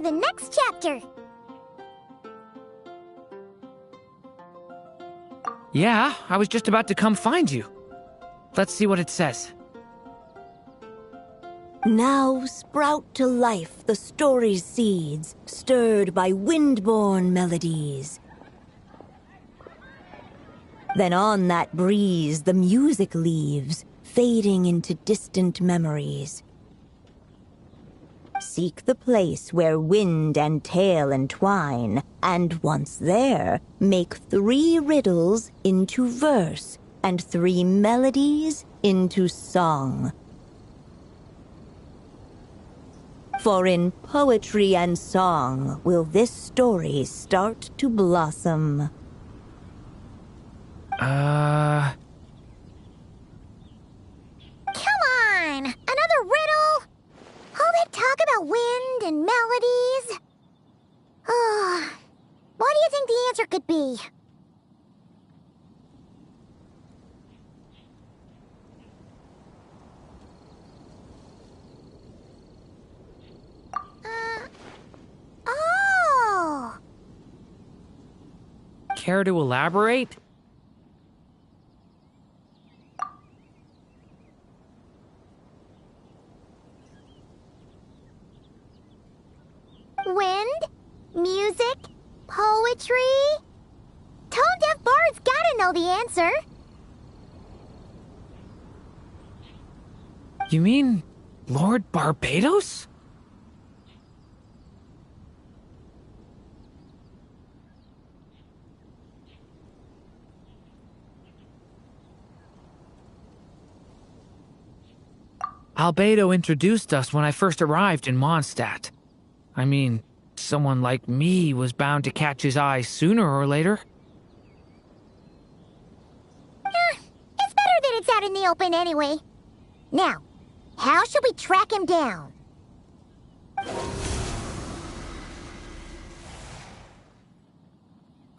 for the next chapter. Yeah, I was just about to come find you. Let's see what it says. Now sprout to life the story's seeds, stirred by wind-born melodies. Then on that breeze the music leaves, fading into distant memories. Seek the place where wind and tale entwine, and once there, make 3 riddles into verse, and 3 melodies into song. For in poetry and song will this story start to blossom. Come on! Another riddle? All that talk about wind and melodies? What do you think the answer could be? Oh! Care to elaborate? Wind? Music? Poetry? Tone-deaf bards gotta know the answer. You mean Lord Barbados? Albedo introduced us when I first arrived in Mondstadt. I mean, someone like me was bound to catch his eye sooner or later. It's better that it's out in the open anyway. Now, how should we track him down?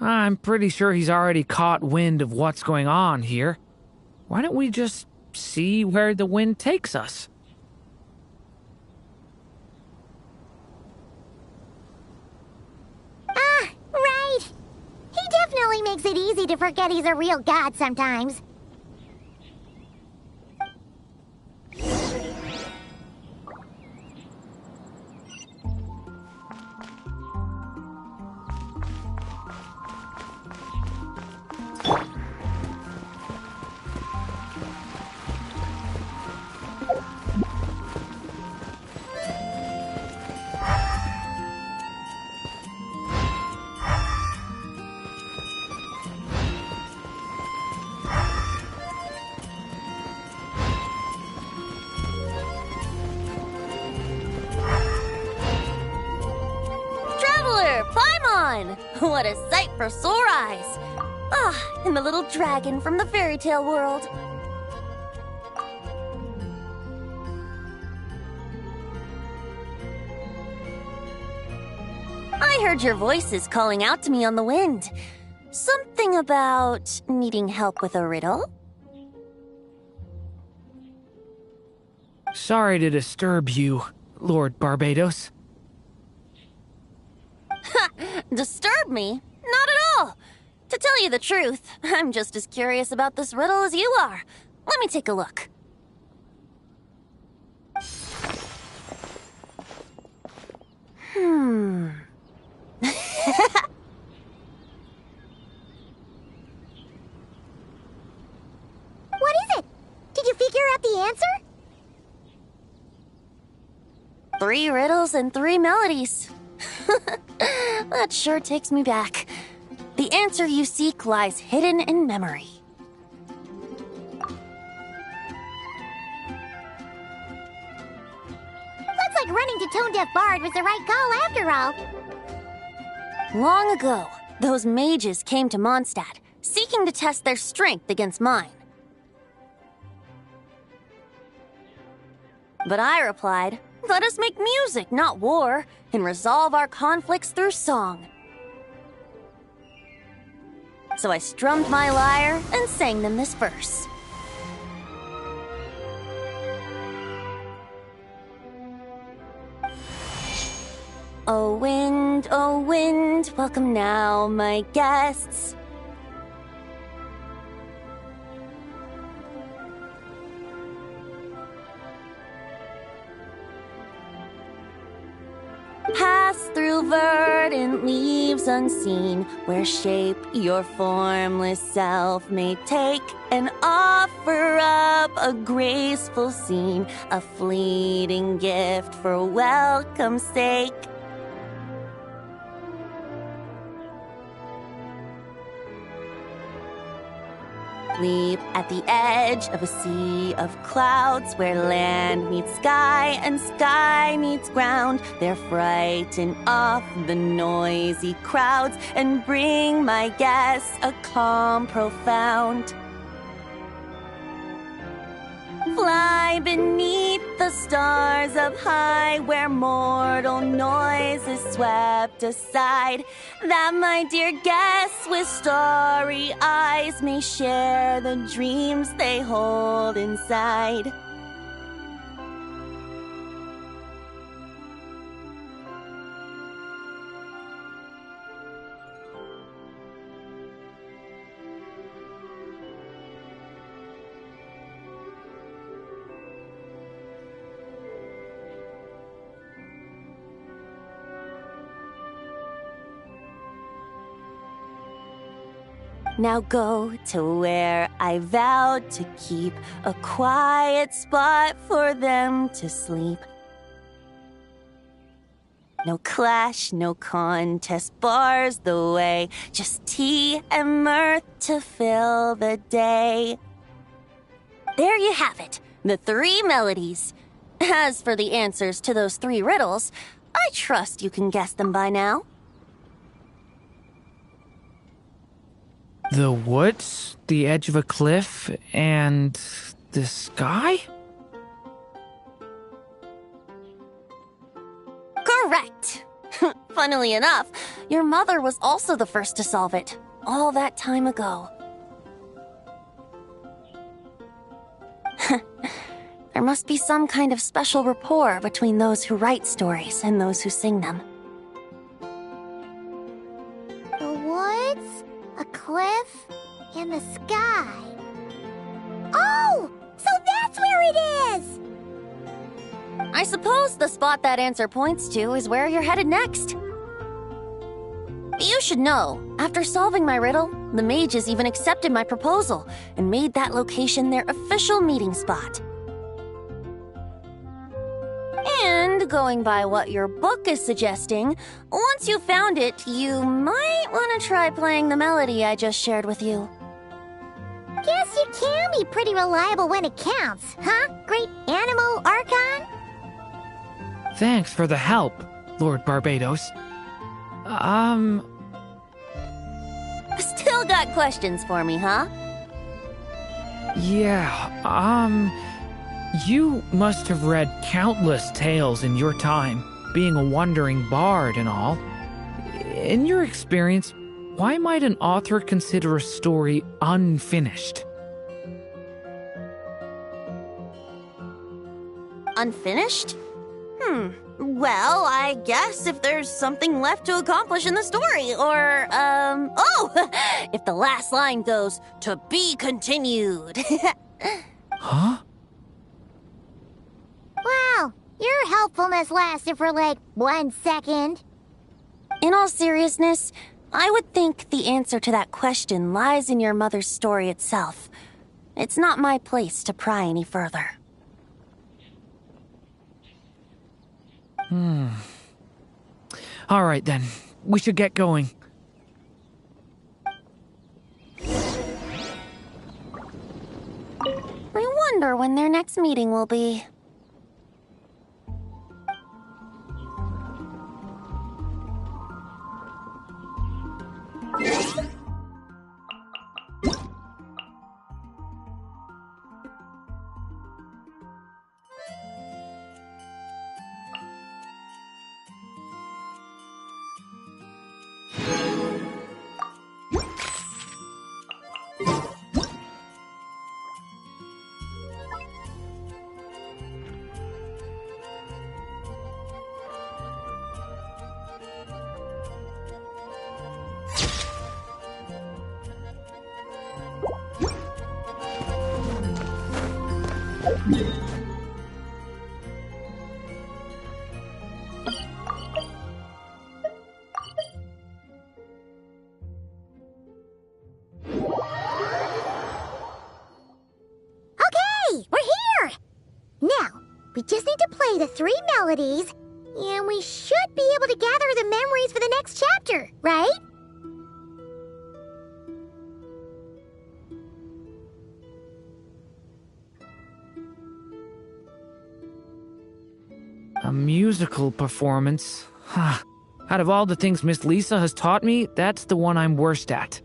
I'm pretty sure he's already caught wind of what's going on here. Why don't we just see where the wind takes us? Right. He definitely makes it easy to forget he's a real god sometimes. What a sight for sore eyes! Ah, and the little dragon from the fairy tale world. I heard your voices calling out to me on the wind. Something about needing help with a riddle? Sorry to disturb you, Lord Barbados. Disturb me? Not at all! To tell you the truth, I'm just as curious about this riddle as you are. Let me take a look. What is it? Did you figure out the answer? 3 riddles and 3 melodies. That sure takes me back. The answer you seek lies hidden in memory. Looks like running to Tone Deaf Bard was the right call after all. Long ago, those mages came to Mondstadt, seeking to test their strength against mine. But I replied, let us make music, not war, and resolve our conflicts through song. So I strummed my lyre and sang them this verse. oh wind, welcome now, my guests. Pass through verdant leaves unseen, where shape your formless self may take, and offer up a graceful scene, a fleeting gift for welcome's sake. Leap at the edge of a sea of clouds, where land meets sky and sky meets ground. There frighten off the noisy crowds and bring my guests a calm profound. Fly beneath the stars up high, where mortal noise is swept aside, that my dear guests with starry eyes may share the dreams they hold inside. Now go to where I vowed to keep a quiet spot for them to sleep. No clash, no contest bars the way, just tea and mirth to fill the day. There you have it, the 3 melodies. As for the answers to those 3 riddles, I trust you can guess them by now. The woods, the edge of a cliff, and the sky? Correct! Funnily enough, your mother was also the first to solve it, all that time ago. There must be some kind of special rapport between those who write stories and those who sing them. The woods, a cliff, and the sky. Oh! So that's where it is! I suppose the spot that answer points to is where you're headed next. You should know, after solving my riddle, the mages even accepted my proposal and made that location their official meeting spot. And going by what your book is suggesting, once you found it, you might want to try playing the melody I just shared with you. Guess you can be pretty reliable when it counts, huh, Great Animal Archon? Thanks for the help, Lord Barbados. Still got questions for me, huh? Yeah, you must have read countless tales in your time, being a wandering bard and all. In your experience, why might an author consider a story unfinished? Unfinished? Well, I guess if there's something left to accomplish in the story, or, if the last line goes, "To be continued." Huh? Wow, your helpfulness lasted for like 1 second. In all seriousness, I would think the answer to that question lies in your mother's story itself. It's not my place to pry any further. All right then, we should get going. I wonder when their next meeting will be. Okay, we're here! Now, we just need to play the 3 melodies, and we should be able to gather the memories for the next chapter, right? A musical performance. Out of all the things Miss Lisa has taught me, that's the one I'm worst at.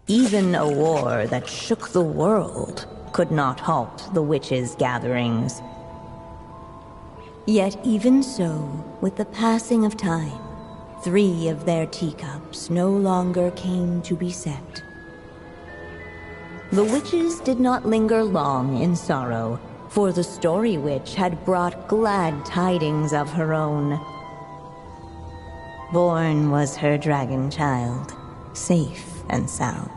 Even a war that shook the world could not halt the witches' gatherings. Yet even so, with the passing of time, 3 of their teacups no longer came to be set. The witches did not linger long in sorrow, for the Story Witch had brought glad tidings of her own. Born was her dragon child, safe and sound.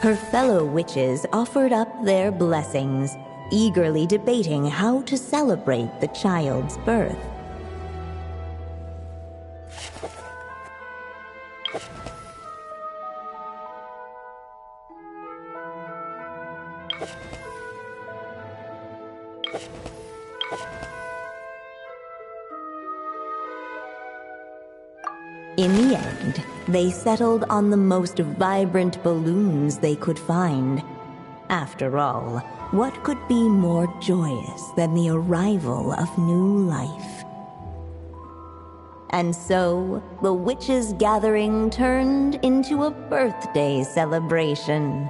Her fellow witches offered up their blessings, eagerly debating how to celebrate the child's birth. In the end, they settled on the most vibrant balloons they could find. After all, what could be more joyous than the arrival of new life? And so, the witches' gathering turned into a birthday celebration.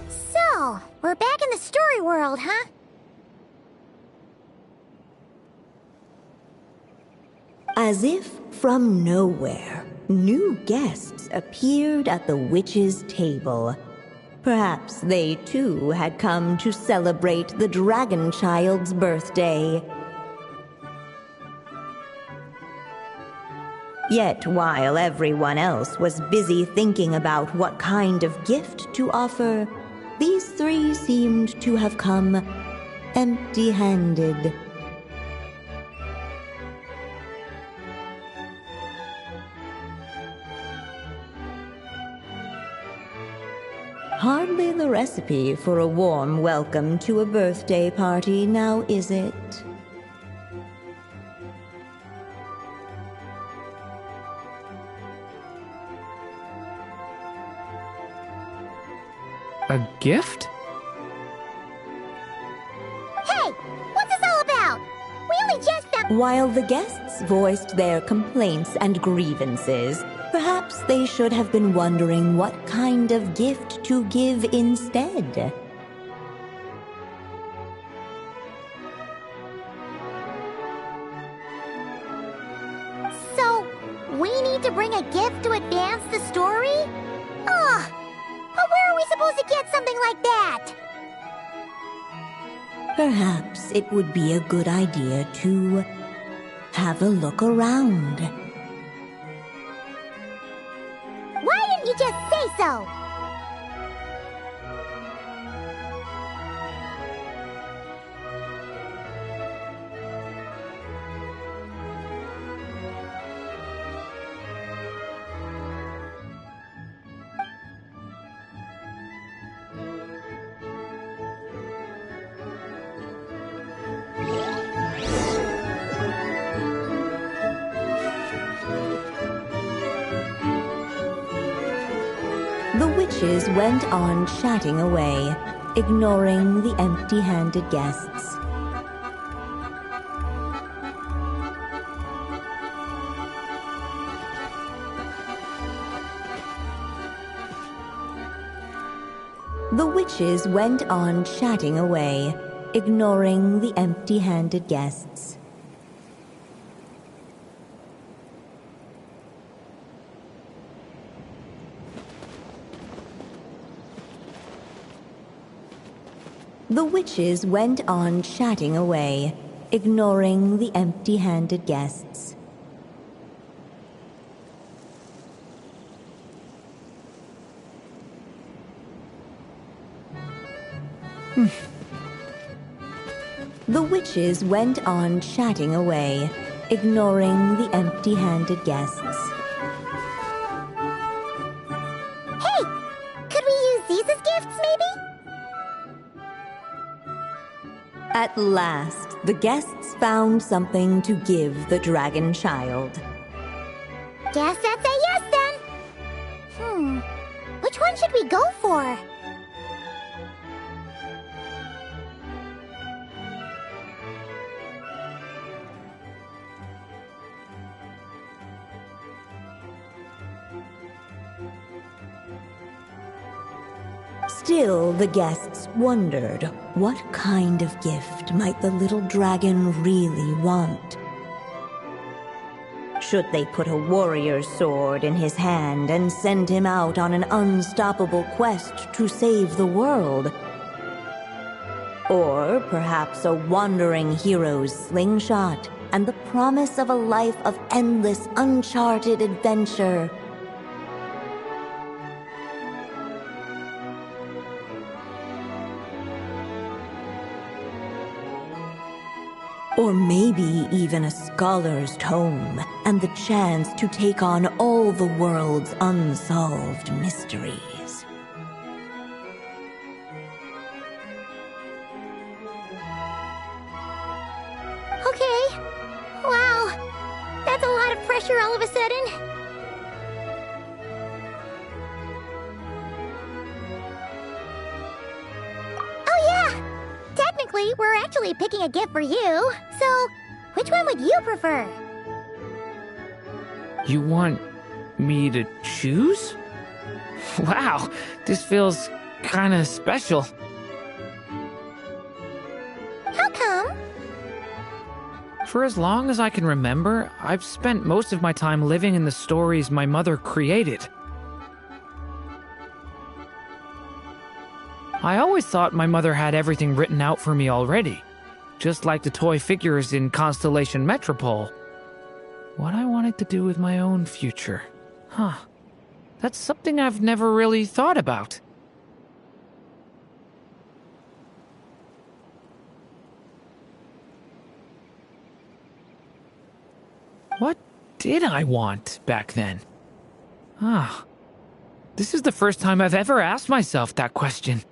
So, we're back in the story world, huh? As if from nowhere, new guests appeared at the witches' table. Perhaps they too had come to celebrate the dragon child's birthday. Yet while everyone else was busy thinking about what kind of gift to offer, these 3 seemed to have come empty-handed. Hardly the recipe for a warm welcome to a birthday party, now is it? A gift? Hey, what's this all about? We only just found— While the guests voiced their complaints and grievances, perhaps they should have been wondering what kind of gift to give instead. supposed to get something like that? Perhaps it would be a good idea to have a look around. Why didn't you just say so? The witches went on chatting away, ignoring the empty-handed guests. The witches went on chatting away, ignoring the empty-handed guests. The witches went on chatting away, ignoring the empty-handed guests. The witches went on chatting away, ignoring the empty-handed guests. Hey! Could we use these as gifts, maybe? At last, the guests found something to give the dragon child. Guess that's a yes, then. Which one should we go for? Still, the guests wondered, what kind of gift might the little dragon really want? Should they put a warrior's sword in his hand and send him out on an unstoppable quest to save the world? Or perhaps a wandering hero's slingshot and the promise of a life of endless, uncharted adventure? Or maybe even a scholar's tome and the chance to take on all the world's unsolved mysteries. Okay. Wow. That's a lot of pressure all of a sudden. Oh yeah! Technically, we're actually picking a gift for you. So, which one would you prefer? You want me to choose? Wow, this feels kinda special. How come? For as long as I can remember, I've spent most of my time living in the stories my mother created. I always thought my mother had everything written out for me already, just like the toy figures in Constellation Metropole. What I wanted to do with my own future. Huh. That's something I've never really thought about. What did I want back then? This is the first time I've ever asked myself that question.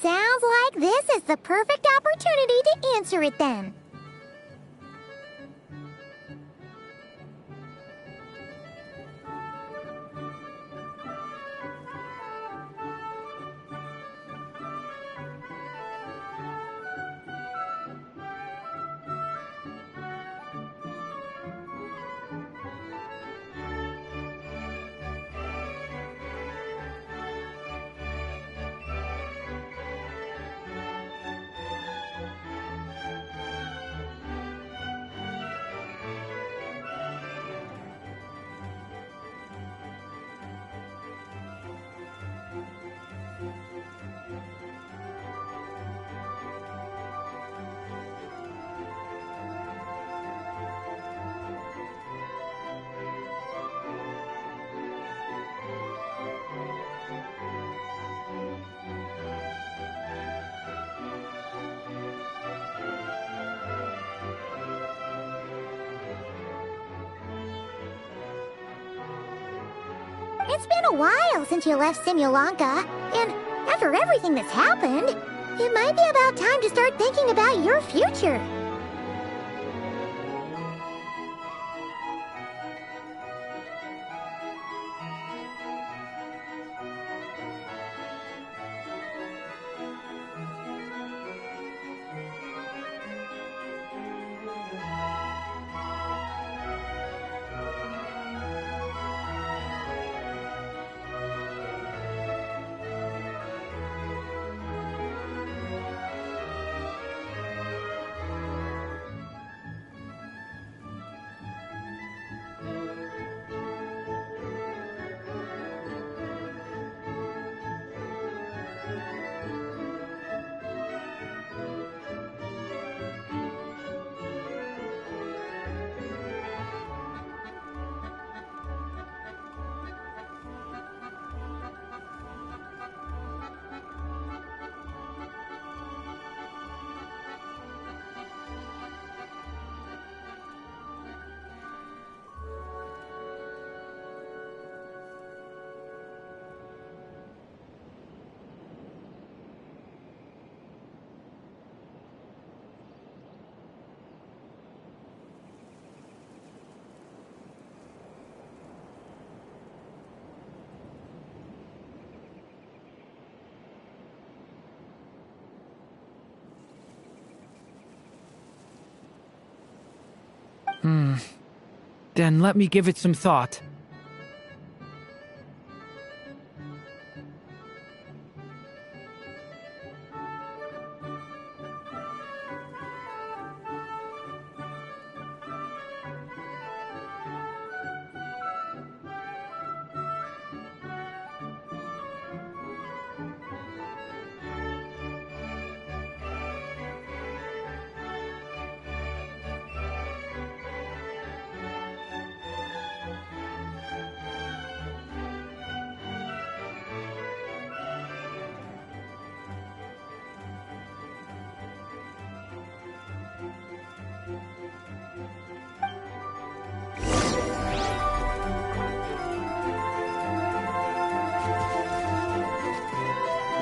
Sounds like this is the perfect opportunity to answer it then. It's been a while since you left Simulanka, and after everything that's happened, it might be about time to start thinking about your future. Then let me give it some thought.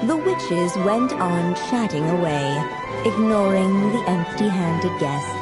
The witches went on chatting away, ignoring the empty-handed guests.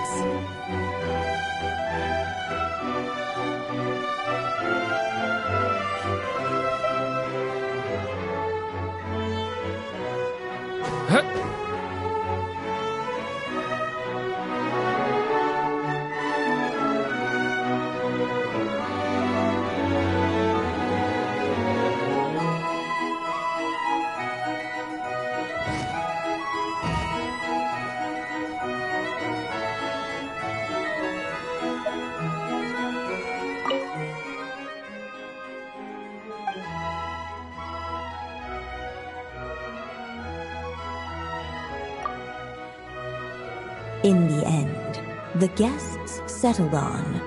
In the end, the guests settled on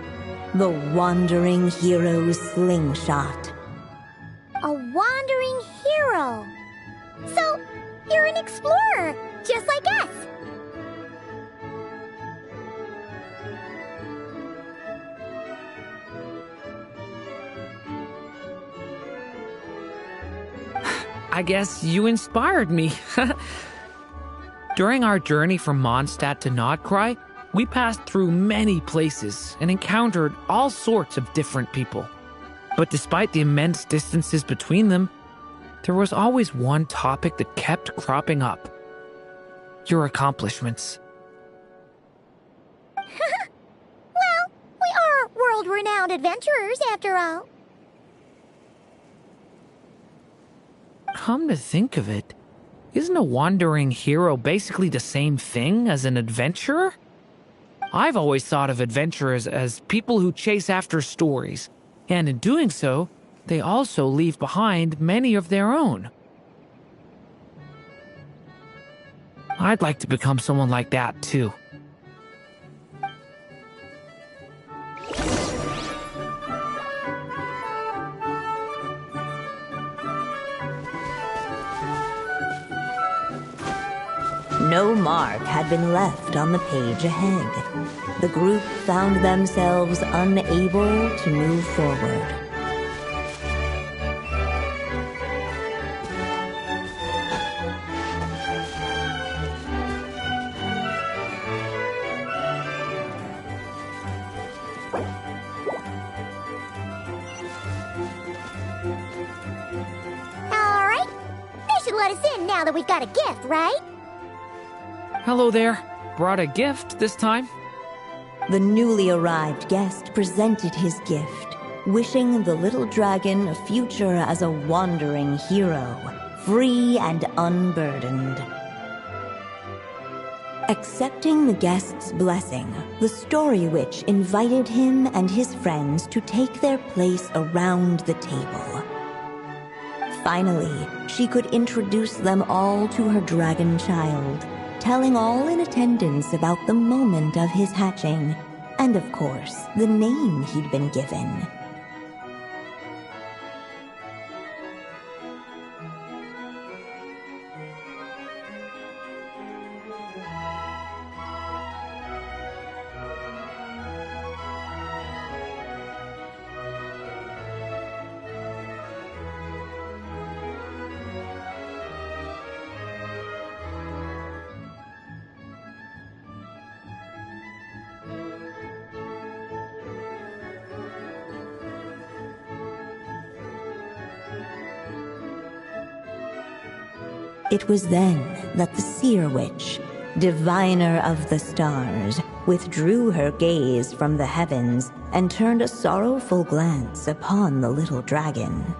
the Wandering Hero's slingshot. A wandering hero. So, you're an explorer, just like us. I guess you inspired me. During our journey from Mondstadt to Nodcry, we passed through many places and encountered all sorts of different people. But despite the immense distances between them, there was always one topic that kept cropping up. Your accomplishments. Well, we are world-renowned adventurers, after all. Come to think of it, isn't a wandering hero basically the same thing as an adventurer? I've always thought of adventurers as people who chase after stories, and in doing so, they also leave behind many of their own. I'd like to become someone like that, too. No mark had been left on the page ahead. The group found themselves unable to move forward. let us in now that we've got a gift, right? Hello there. Brought a gift this time? The newly arrived guest presented his gift, wishing the little dragon a future as a wandering hero, free and unburdened. Accepting the guest's blessing, the Story Witch invited him and his friends to take their place around the table. Finally, she could introduce them all to her dragon child, telling all in attendance about the moment of his hatching, and of course, the name he'd been given. It was then that the Seer Witch, diviner of the stars, withdrew her gaze from the heavens and turned a sorrowful glance upon the little dragon.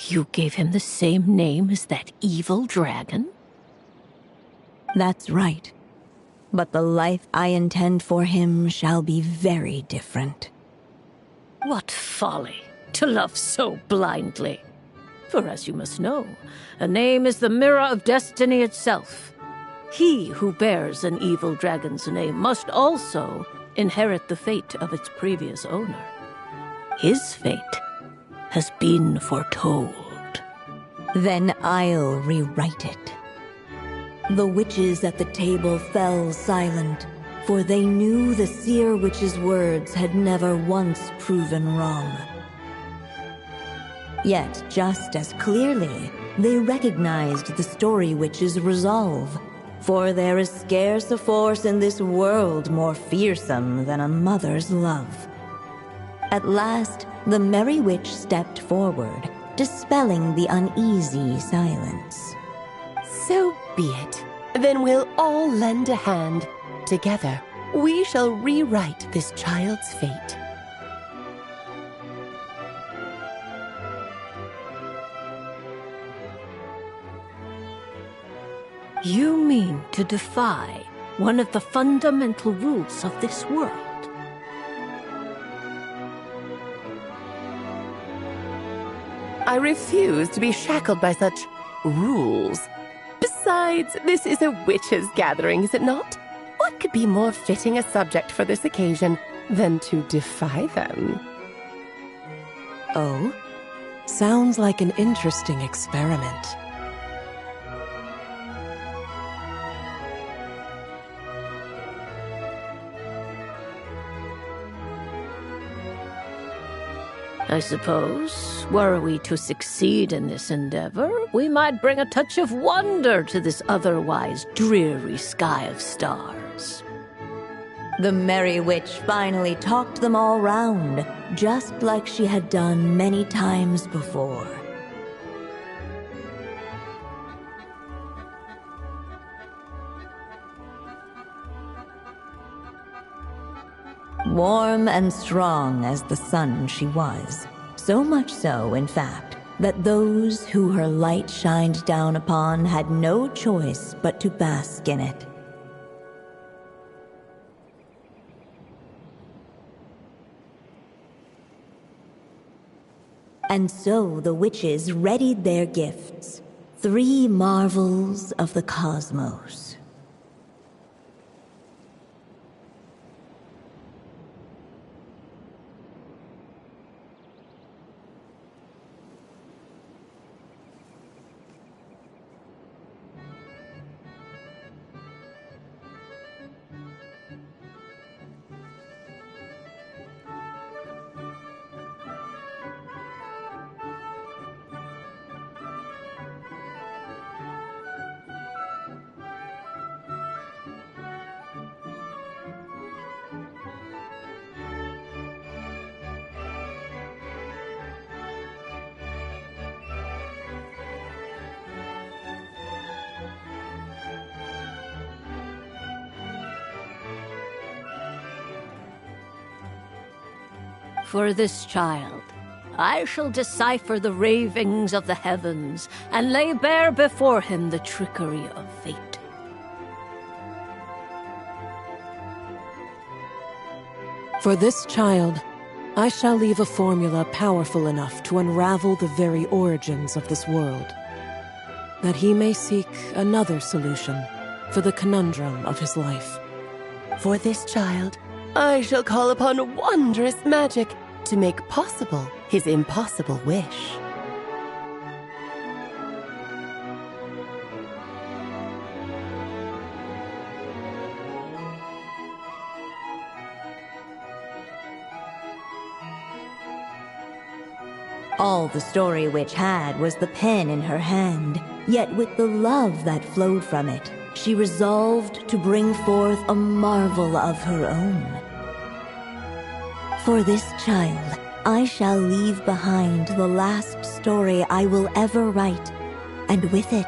You gave him the same name as that evil dragon? That's right. But the life I intend for him shall be very different. What folly, to love so blindly. For as you must know, a name is the mirror of destiny itself. He who bears an evil dragon's name must also inherit the fate of its previous owner. His fate has been foretold. Then I'll rewrite it. The witches at the table fell silent, for they knew the seer witch's words had never once proven wrong. Yet, just as clearly, they recognized the story witch's resolve, for there is scarce a force in this world more fearsome than a mother's love. At last, the merry witch stepped forward, dispelling the uneasy silence. So be it. Then we'll all lend a hand. Together, we shall rewrite this child's fate. You mean to defy one of the fundamental rules of this world? I refuse to be shackled by such rules. Besides, this is a witches' gathering, is it not? What could be more fitting a subject for this occasion than to defy them? Oh? Sounds like an interesting experiment. I suppose, were we to succeed in this endeavor, we might bring a touch of wonder to this otherwise dreary sky of stars. The merry witch finally talked them all round, just like she had done many times before. Warm and strong as the sun she was, so much so, in fact, that those who her light shined down upon had no choice but to bask in it. And so the witches readied their gifts, 3 marvels of the cosmos. For this child, I shall decipher the ravings of the heavens and lay bare before him the trickery of fate. For this child, I shall leave a formula powerful enough to unravel the very origins of this world, that he may seek another solution for the conundrum of his life. For this child, I shall call upon wondrous magic to make possible his impossible wish. All the story witch had was the pen in her hand, yet with the love that flowed from it, she resolved to bring forth a marvel of her own. For this child, I shall leave behind the last story I will ever write, and with it,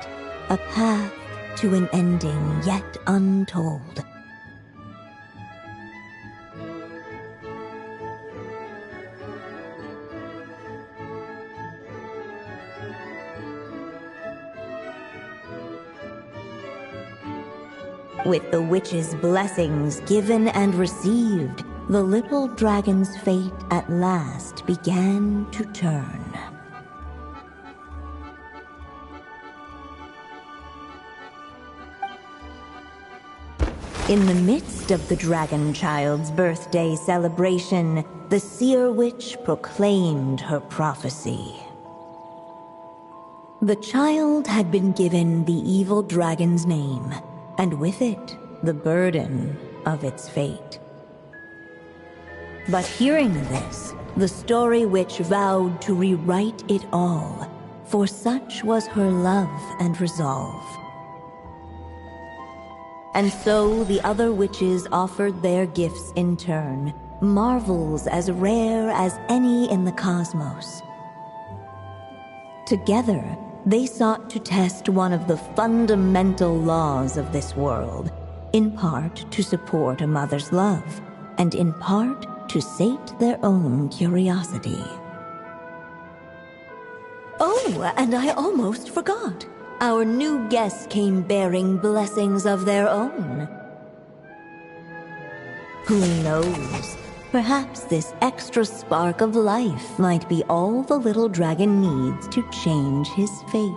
a path to an ending yet untold. With the witch's blessings given and received, the little dragon's fate at last began to turn. In the midst of the dragon child's birthday celebration, the seer witch proclaimed her prophecy. The child had been given the evil dragon's name, and with it, the burden of its fate. But hearing this, the story witch vowed to rewrite it all, for such was her love and resolve. And so the other witches offered their gifts in turn, marvels as rare as any in the cosmos. Together, they sought to test one of the fundamental laws of this world, in part to support a mother's love, and in part to sate their own curiosity. Oh, and I almost forgot. Our new guests came bearing blessings of their own. Who knows? Perhaps this extra spark of life might be all the little dragon needs to change his fate.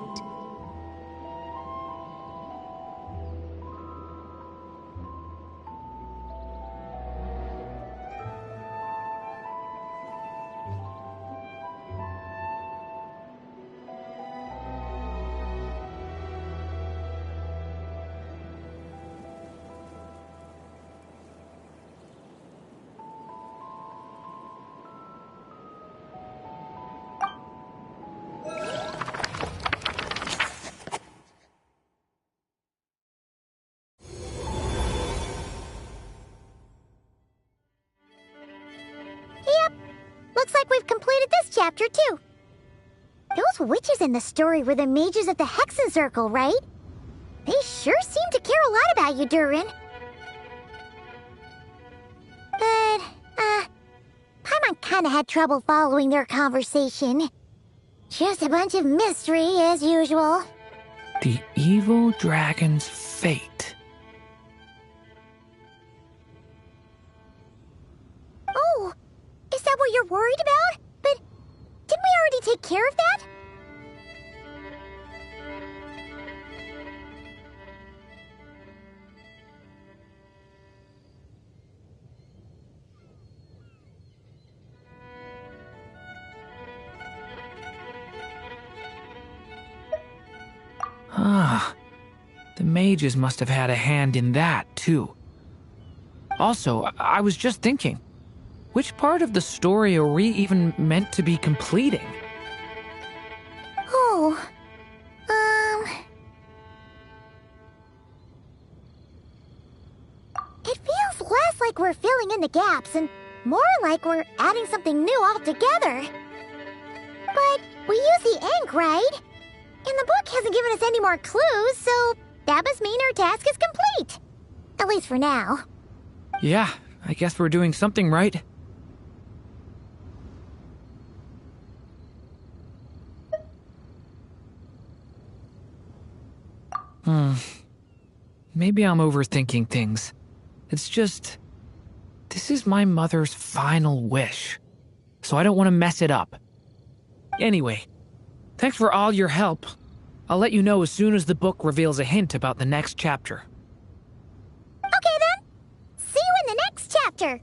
Yep, looks like we've completed this chapter too. Those witches in the story were the mages of the Hexen Circle, right? They sure seem to care a lot about you, Durin. But, Paimon kinda had trouble following their conversation. Just a bunch of mystery, as usual. The evil dragon's fate. Oh, is that what you're worried about? But didn't we already take care of that? Ah, the mages must have had a hand in that, too. Also, I was just thinking, which part of the story are we even meant to be completing? Oh, It feels less like we're filling in the gaps and more like we're adding something new altogether. But we use the ink, right? And the book hasn't given us any more clues, so that must mean our task is complete. At least for now. Yeah, I guess we're doing something right. Maybe I'm overthinking things. It's just, this is my mother's final wish, so I don't want to mess it up. Anyway, thanks for all your help. I'll let you know as soon as the book reveals a hint about the next chapter. Okay then. See you in the next chapter.